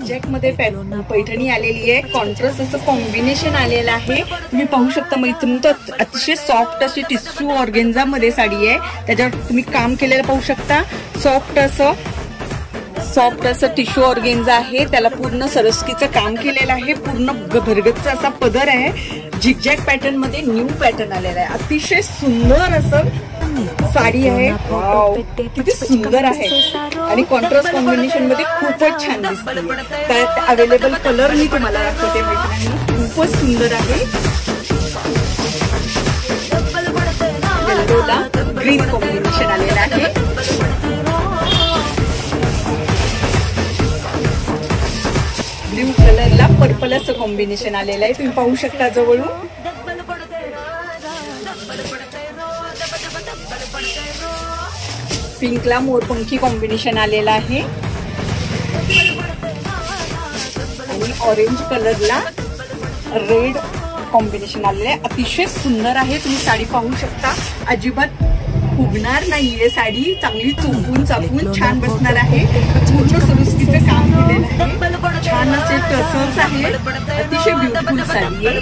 Zigzag मध्ये पैठणी आलेली आहे. कॉन्ट्रास्ट असं कॉम्बिनेशन आलेलं आहे. तुम्ही पाहू शकता मैत्रिणी, तर अतिशय सॉफ्ट अशी टिश्यू ऑर्गेन्झा मध्ये साडी आहे. त्याच्यावर तुम्ही काम केलेलं पाहू शकता. सॉफ्ट असं टिश्यू ऑर्गेन्झा आहे. त्याला पूर्ण सरस्कीचं काम केलेलं आहे. पूर्ण भरगतचा असा पदर आहे. झिगझॅग पॅटर्न मध्ये न्यू पॅटर्न आलेला आहे. अतिशय सुंदर असं साडी आहे. वाव, किती सुंदर आहे आणि कॉन्ट्रास्ट कॉम्बिनेशन मध्ये खूपच छान दिसते. त्यात अवेलेबल कलर मी तुम्हाला दाखवते मैत्रिणी. खूपच सुंदर आहे. येल्लोला ग्रीन कॉम्बिनेशन आलेलं आहे. ब्ल्यू कलरला पर्पल असं कॉम्बिनेशन आलेलं आहे. तुम्ही पाहू शकता जवळून. पिंकला मोरपंखी कॉम्बिनेशन आलेला आहे आणि ऑरेंज कलरला रेड कॉम्बिनेशन आलेलं आहे. अतिशय सुंदर आहे. तुम्ही साडी पाहू शकता. अजिबात फुगणार नाहीये साडी. चांगली चोपून चापून छान बसणार आहे. पूर्ण सरुस्कीचं काम केलेलं आहे. छान असे टसर्स आहे. अतिशय ब्युटिफुल साडी आहे.